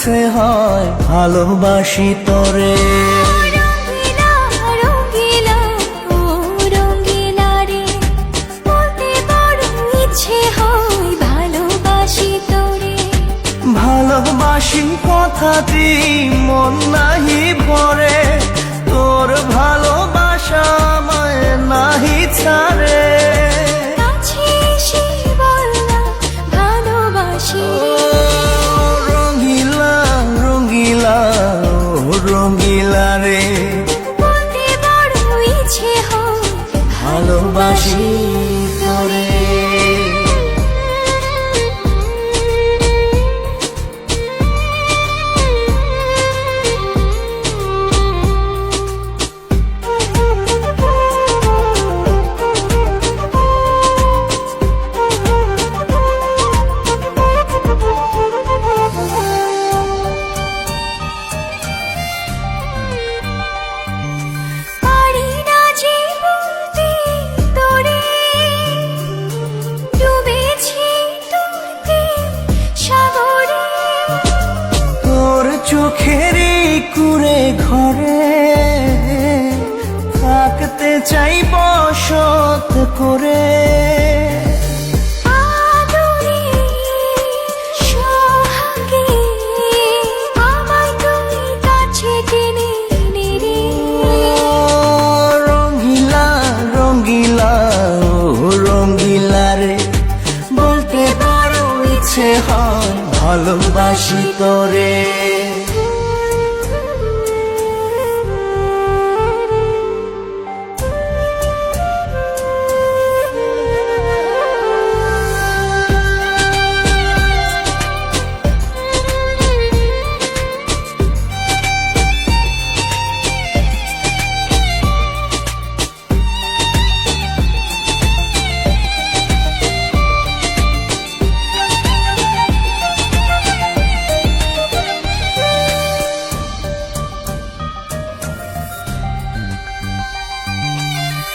ইচ্ছে হয় ভালোবাসি তোরে। রঙ্গিলা রঙ্গিলা ও রঙ্গিলা রে, বলতে বড় ইচ্ছে হয় ভালোবাসি তোরে। ভালোবাসি কথাটি মন নাহি ভরে, তোর ভালোবাসা আমায় নাহি ছাড়ে। কাছে এসে বল না ভালোবাসি রে। রঙ্গিলা রঙ্গিলা ও রঙ্গিলা রে, বলতে বড় ইচ্ছে হয় ভালোবাসি তোরে। পারি না যে বলতে তোরে, ডুবেছি তোর প্রেম সাগরে। তোর চোখেরই কুঁড়ে ঘরে থাকতে চাই বসত করে। আদরে সোহাগে আমায় তুই কাছে টেনে নে রে। রঙ্গিলা রঙ্গিলা ও রঙ্গিলা রে, বলতে বড় ইচ্ছে হয় ভালোবাসি তোরে।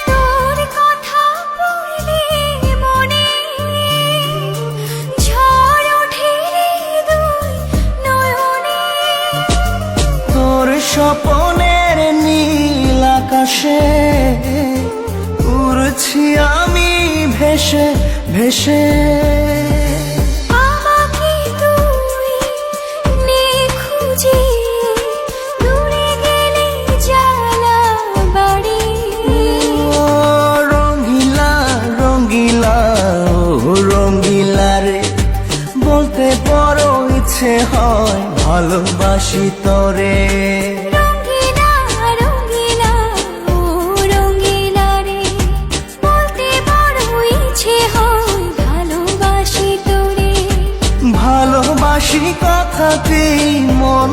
তোর কথা পড়লে মনে ঝড় ওঠে রে দুই নয়নে। তোর স্বপনের নীল আকাশে উড়ছি আমি ভেসে ভেসে। আমাকে তুই নে খুঁজে, দূরে গেলে জ্বালা বাড়ি। ও রঙ্গিলা রঙ্গিলা ও রঙ্গিলা রে, বলতে বড় ইচ্ছে হয় ভালোবাসি তোরে। রঙ্গিলা রঙ্গিলা ও রঙ্গিলা রে, বলতে বড় ইচ্ছে হয় ভালোবাসি তোরে। ভালোবাসি কথাটি মন